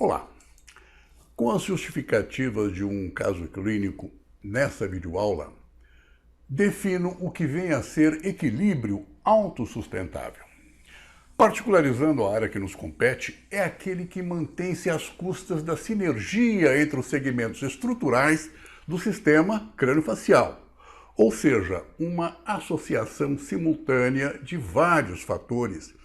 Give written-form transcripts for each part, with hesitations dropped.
Olá! Com as justificativas de um caso clínico, nessa videoaula, defino o que vem a ser equilíbrio autossustentável. Particularizando a área que nos compete, é aquele que mantém-se às custas da sinergia entre os segmentos estruturais do sistema crâniofacial, ou seja, uma associação simultânea de vários fatores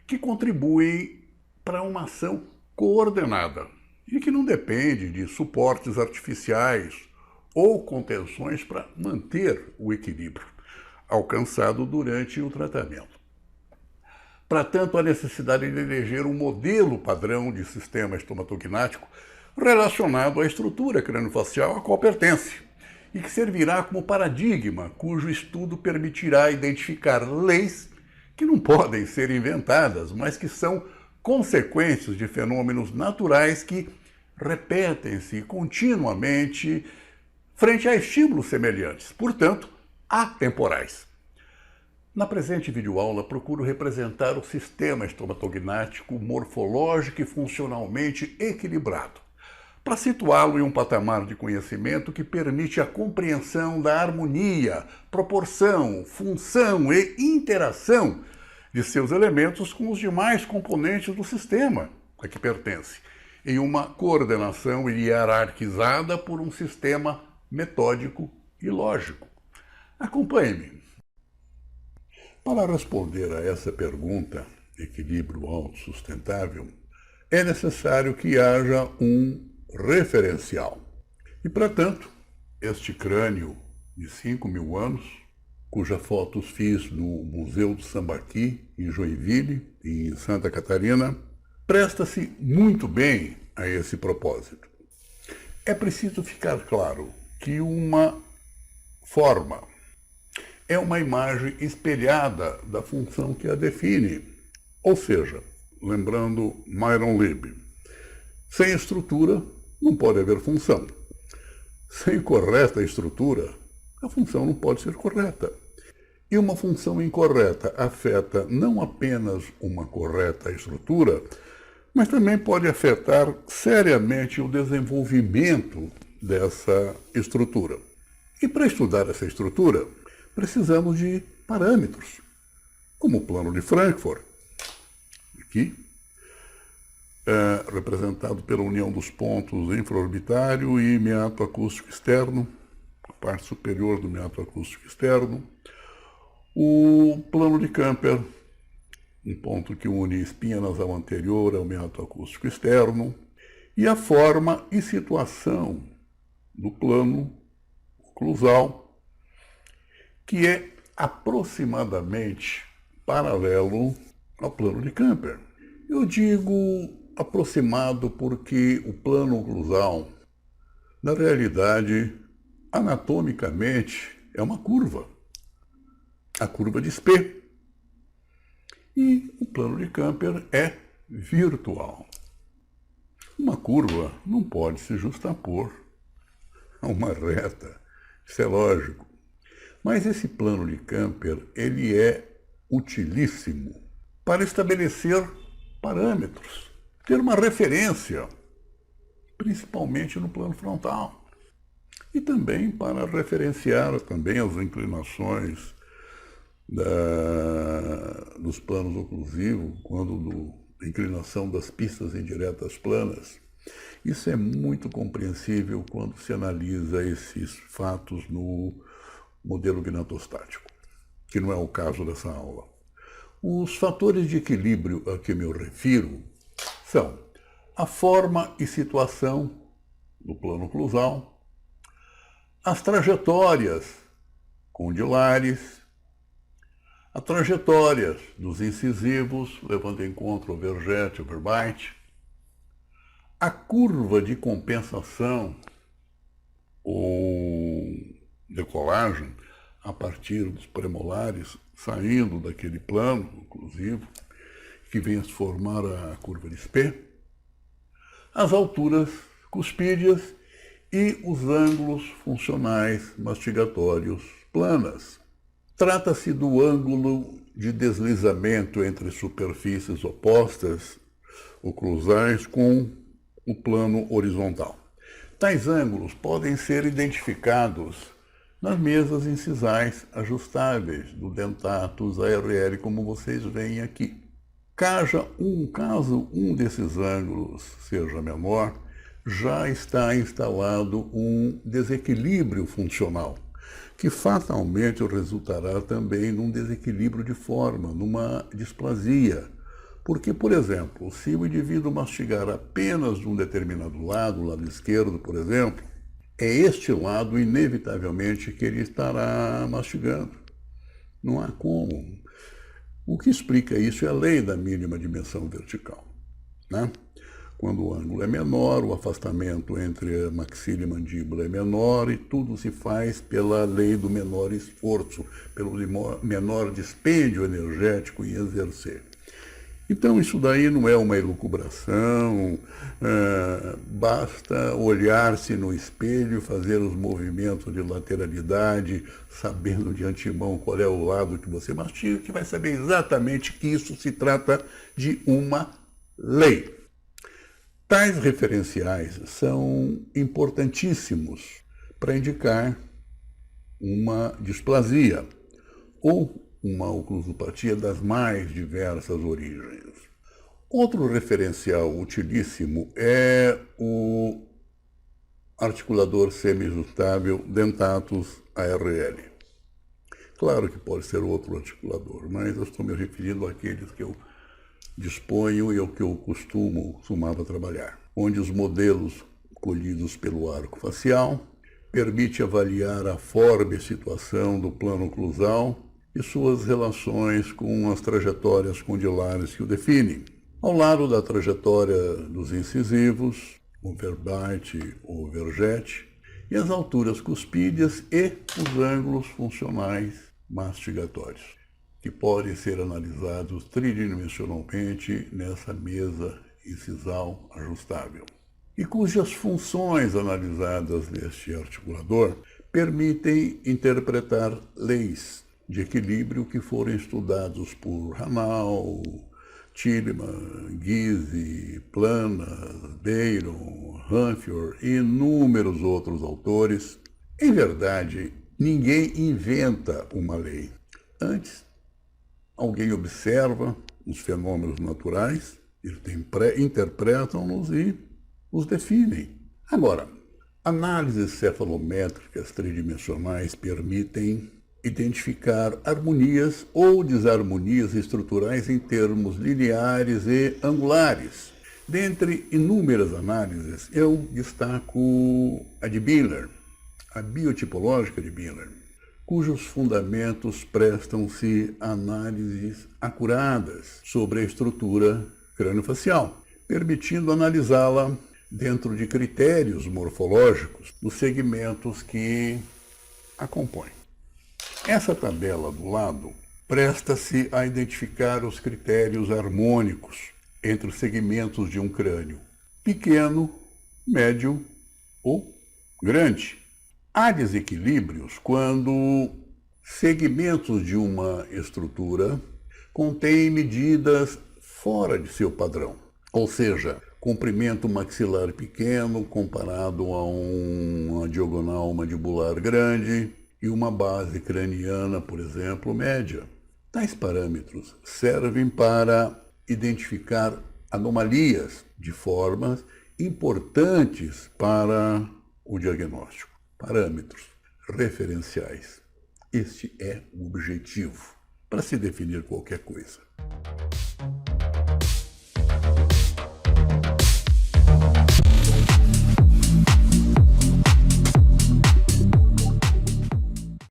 que contribuem para uma ação coordenada e que não depende de suportes artificiais ou contenções para manter o equilíbrio alcançado durante o tratamento. Para tanto, a necessidade de eleger um modelo padrão de sistema estomatognático relacionado à estrutura crâniofacial a qual pertence e que servirá como paradigma cujo estudo permitirá identificar leis que não podem ser inventadas, mas que são consequências de fenômenos naturais que repetem-se continuamente frente a estímulos semelhantes, portanto, atemporais. Na presente videoaula, procuro representar o sistema estomatognático morfológico e funcionalmente equilibrado, para situá-lo em um patamar de conhecimento que permite a compreensão da harmonia, proporção, função e interação de seus elementos com os demais componentes do sistema a que pertence, em uma coordenação hierarquizada por um sistema metódico e lógico. Acompanhe-me. Para responder a essa pergunta, equilíbrio autossustentável, é necessário que haja um referencial. E, para tanto, este crânio de 5.000 anos, cuja fotos fiz no Museu do Sambaqui, em Joinville, em Santa Catarina, presta-se muito bem a esse propósito. É preciso ficar claro que uma forma é uma imagem espelhada da função que a define, ou seja, lembrando Myron Lib, sem estrutura não pode haver função. Sem correta estrutura, a função não pode ser correta. E uma função incorreta afeta não apenas uma correta estrutura, mas também pode afetar seriamente o desenvolvimento dessa estrutura. E para estudar essa estrutura, precisamos de parâmetros, como o plano de Frankfurt, aqui, representado pela união dos pontos infraorbitário e meato acústico externo, a parte superior do meato acústico externo, o plano de Camper, um ponto que une espinha nasal anterior ao meato acústico externo, e a forma e situação do plano oclusal, que é aproximadamente paralelo ao plano de Camper. Eu digo aproximado porque o plano oclusal, na realidade, anatomicamente, é uma curva. A curva de Spee. E o plano de Camper é virtual. Uma curva não pode se justapor a uma reta. Isso é lógico. Mas esse plano de Camper, ele é utilíssimo para estabelecer parâmetros, ter uma referência, principalmente no plano frontal. E também para referenciar também as inclinações dos planos oclusivos, quando a inclinação das pistas indiretas planas. Isso é muito compreensível quando se analisa esses fatos no modelo gnatostático, que não é o caso dessa aula. Os fatores de equilíbrio a que me refiro são a forma e situação do plano oclusal, as trajetórias condilares, as trajetórias dos incisivos, levando em conta o overjet e o overbite, a curva de compensação ou decolagem a partir dos premolares, saindo daquele plano oclusivo, que vem a se formar a curva de Spee, as alturas cuspídeas e os ângulos funcionais mastigatórios planas. Trata-se do ângulo de deslizamento entre superfícies opostas oclusais com o plano horizontal. Tais ângulos podem ser identificados nas mesas incisais ajustáveis do Dentatus ARL, como vocês veem aqui. Caso um desses ângulos seja menor, já está instalado um desequilíbrio funcional, que fatalmente resultará também num desequilíbrio de forma, numa displasia. Porque, por exemplo, se o indivíduo mastigar apenas de um determinado lado, o lado esquerdo, por exemplo, é este lado, inevitavelmente, que ele estará mastigando. Não há como. O que explica isso é a lei da mínima dimensão vertical, né? Quando o ângulo é menor, o afastamento entre a maxila e a mandíbula é menor e tudo se faz pela lei do menor esforço, pelo menor dispêndio energético em exercer. Então, isso daí não é uma elucubração, basta olhar-se no espelho, fazer os movimentos de lateralidade, sabendo de antemão qual é o lado que você mastiga, que vai saber exatamente que isso se trata de uma lei. Tais referenciais são importantíssimos para indicar uma displasia ou uma oclusopatia das mais diversas origens. Outro referencial utilíssimo é o articulador semi-ajustável Dentatus ARL. Claro que pode ser outro articulador, mas eu estou me referindo àqueles que eu disponho e ao que eu costumava trabalhar, onde os modelos colhidos pelo arco facial permite avaliar a forma e situação do plano oclusal e suas relações com as trajetórias condilares que o definem. Ao lado da trajetória dos incisivos, o verbite ou vergete, e as alturas cuspídeas e os ângulos funcionais mastigatórios, que podem ser analisados tridimensionalmente nessa mesa incisal ajustável, e cujas funções analisadas neste articulador permitem interpretar leis de equilíbrio que foram estudados por Hanau, Tillemann, Ghisi, Planas, Bayron, Hanfior e inúmeros outros autores. Em verdade, ninguém inventa uma lei. Antes, alguém observa os fenômenos naturais, eles interpretam-nos e os definem. Agora, análises cefalométricas tridimensionais permitem identificar harmonias ou desarmonias estruturais em termos lineares e angulares. Dentre inúmeras análises, eu destaco a de Biller, a biotipológica de Biller, cujos fundamentos prestam-se a análises acuradas sobre a estrutura crâniofacial, permitindo analisá-la dentro de critérios morfológicos dos segmentos que a compõem. Essa tabela do lado presta-se a identificar os critérios harmônicos entre os segmentos de um crânio pequeno, médio ou grande. Há desequilíbrios quando segmentos de uma estrutura contêm medidas fora de seu padrão, ou seja, comprimento maxilar pequeno comparado a uma diagonal mandibular grande e uma base craniana, por exemplo, média. Tais parâmetros servem para identificar anomalias de formas importantes para o diagnóstico. Parâmetros referenciais. Este é o objetivo para se definir qualquer coisa.